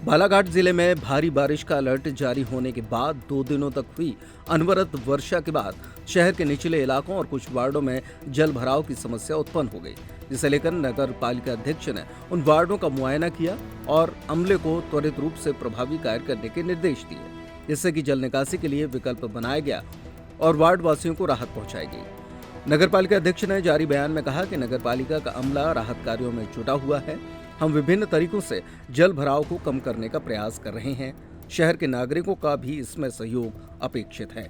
बालाघाट जिले में भारी बारिश का अलर्ट जारी होने के बाद 2 दिनों तक हुई अनवरत वर्षा के बाद शहर के निचले इलाकों और कुछ वार्डों में जल भराव की समस्या उत्पन्न हो गई, जिसे लेकर नगर पालिका अध्यक्ष ने उन वार्डों का मुआयना किया और अमले को त्वरित रूप से प्रभावी कार्य करने के निर्देश दिए, जिससे कि जल निकासी के लिए विकल्प बनाया गया और वार्ड वासियों को राहत पहुंचाई गई। नगर पालिका अध्यक्ष ने जारी बयान में कहा कि नगर पालिका का अमला राहत कार्यों में जुटा हुआ है। हम विभिन्न तरीकों से जल भराव को कम करने का प्रयास कर रहे हैं। शहर के नागरिकों का भी इसमें सहयोग अपेक्षित है।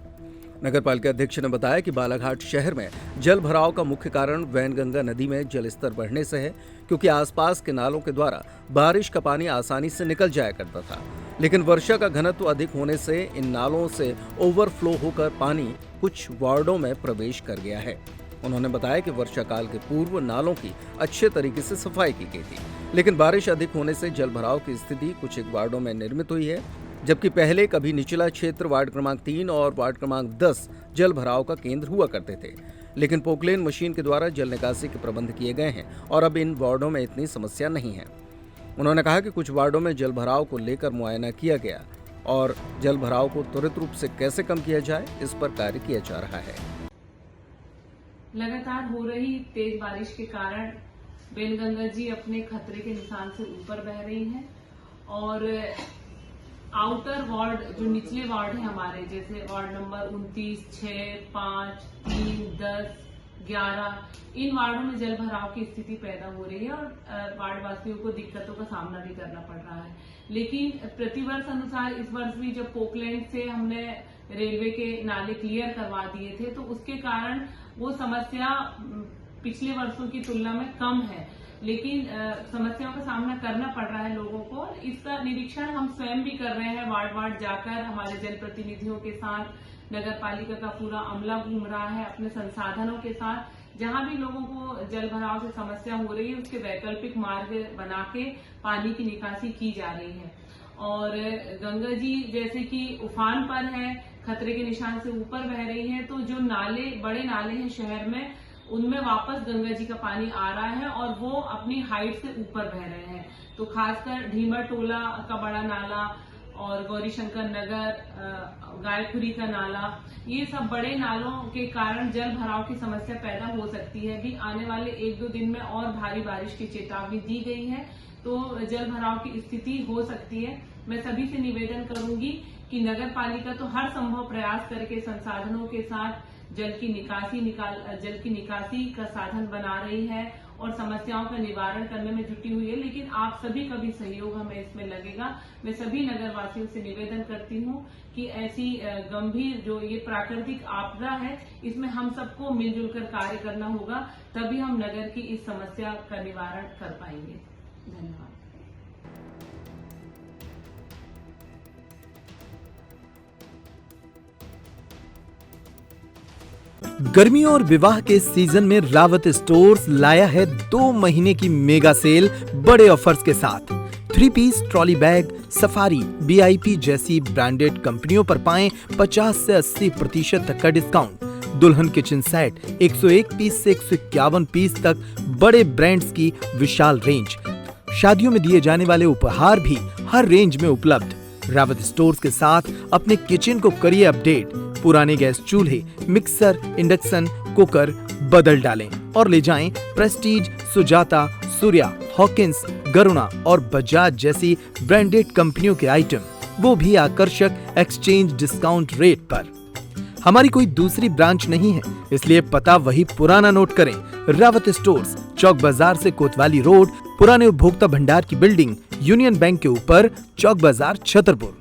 नगर पालिका अध्यक्ष ने बताया कि बालाघाट शहर में जल भराव का मुख्य कारण वैनगंगा नदी में जलस्तर बढ़ने से है, क्योंकि आसपास के नालों के द्वारा बारिश का पानी आसानी से निकल जाया करता था, लेकिन वर्षा का घनत्व अधिक होने से इन नालों से ओवरफ्लो होकर पानी कुछ वार्डों में प्रवेश कर गया है। उन्होंने बताया कि वर्षा काल के पूर्व नालों की अच्छे तरीके से सफाई की गई थी, लेकिन बारिश अधिक होने से जल भराव की स्थिति कुछ एक वार्डों में निर्मित हुई है, जबकि पहले कभी निचला क्षेत्र वार्ड क्रमांक 3 और वार्ड क्रमांक 10 जल भराव का केंद्र हुआ करते थे, लेकिन पोकलेन मशीन के द्वारा जल निकासी के प्रबंध किए गए हैं और अब इन वार्डों में इतनी समस्या नहीं है। उन्होंने कहा कि कुछ वार्डों में जल भराव को लेकर मुआयना किया गया और जल भराव को त्वरित रूप से कैसे कम किया जाए, इस पर कार्य किया जा रहा है। लगातार हो रही तेज बारिश के कारण वैनगंगा जी अपने खतरे के निशान से ऊपर बह रही हैं और आउटर वार्ड जो निचले वार्ड है हमारे, जैसे वार्ड नंबर 29, 6, 5, 3, 10, 11, इन वार्डों में जल भराव की स्थिति पैदा हो रही है और वार्ड वासियों को दिक्कतों का सामना भी करना पड़ रहा है। लेकिन प्रतिवर्ष अनुसार इस वर्ष भी जब पोकलैंड से हमने रेलवे के नाले क्लियर करवा दिए थे, तो उसके कारण वो समस्या पिछले वर्षों की तुलना में कम है, लेकिन समस्याओं का सामना करना पड़ रहा है लोगों को। इसका निरीक्षण हम स्वयं भी कर रहे हैं, वार्ड वार्ड जाकर हमारे जनप्रतिनिधियों के साथ नगर पालिका का पूरा अमला घूम रहा है अपने संसाधनों के साथ। जहां भी लोगों को जल भराव से समस्या हो रही है, उसके वैकल्पिक मार्ग बना के पानी की निकासी की जा रही है। और गंगा जी जैसे कि उफान पर है, खतरे के निशान से ऊपर बह रही है, तो जो नाले, बड़े नाले हैं शहर में, उनमें वापस गंगा जी का पानी आ रहा है और वो अपनी हाइट से ऊपर बह रहे हैं। तो खासकर ढीमर टोला का बड़ा नाला और गौरी शंकर नगर, गायपुरी का नाला, ये सब बड़े नालों के कारण जल भराव की समस्या पैदा हो सकती है। भी आने वाले 1-2 दिन में और भारी बारिश की चेतावनी दी गई है, तो जल भराव की स्थिति हो सकती है। मैं सभी से निवेदन करूंगी कि नगर पालिका तो हर संभव प्रयास करके संसाधनों के साथ जल की निकासी का साधन बना रही है और समस्याओं का निवारण करने में जुटी हुई है, लेकिन आप सभी का भी सहयोग हमें इसमें लगेगा। मैं सभी नगर वासियों से निवेदन करती हूँ कि ऐसी गंभीर जो ये प्राकृतिक आपदा है, इसमें हम सबको मिलजुल कर कार्य करना होगा, तभी हम नगर की इस समस्या का निवारण कर पाएंगे। धन्यवाद। गर्मियों और विवाह के सीजन में रावत स्टोर्स लाया है 2 महीने की मेगा सेल बड़े ऑफर्स के साथ। 3 piece trolley bag, Safari, VIP जैसी ब्रांडेड कंपनियों पर पाएं 50 से 80% तक का डिस्काउंट। दुल्हन किचन सेट 101 पीस से 151 पीस तक बड़े ब्रांड्स की विशाल रेंज। शादियों में दिए जाने वाले उपहार भी हर रेंज में उपलब्ध। रावत स्टोर्स के साथ अपने किचन को करिए अपडेट। पुराने गैस चूल्हे, मिक्सर, इंडक्शन कुकर बदल डालें और ले जाएं प्रेस्टीज, सुजाता, सूर्या, हॉकिंस, गरुणा और बजाज जैसी ब्रांडेड कंपनियों के आइटम, वो भी आकर्षक एक्सचेंज डिस्काउंट रेट पर। हमारी कोई दूसरी ब्रांच नहीं है, इसलिए पता वही पुराना नोट करें। रावत स्टोर्स, चौक बाजार से कोतवाली रोड, पुराने उपभोक्ता भंडार की बिल्डिंग, यूनियन बैंक के ऊपर, चौक बाजार, छतरपुर।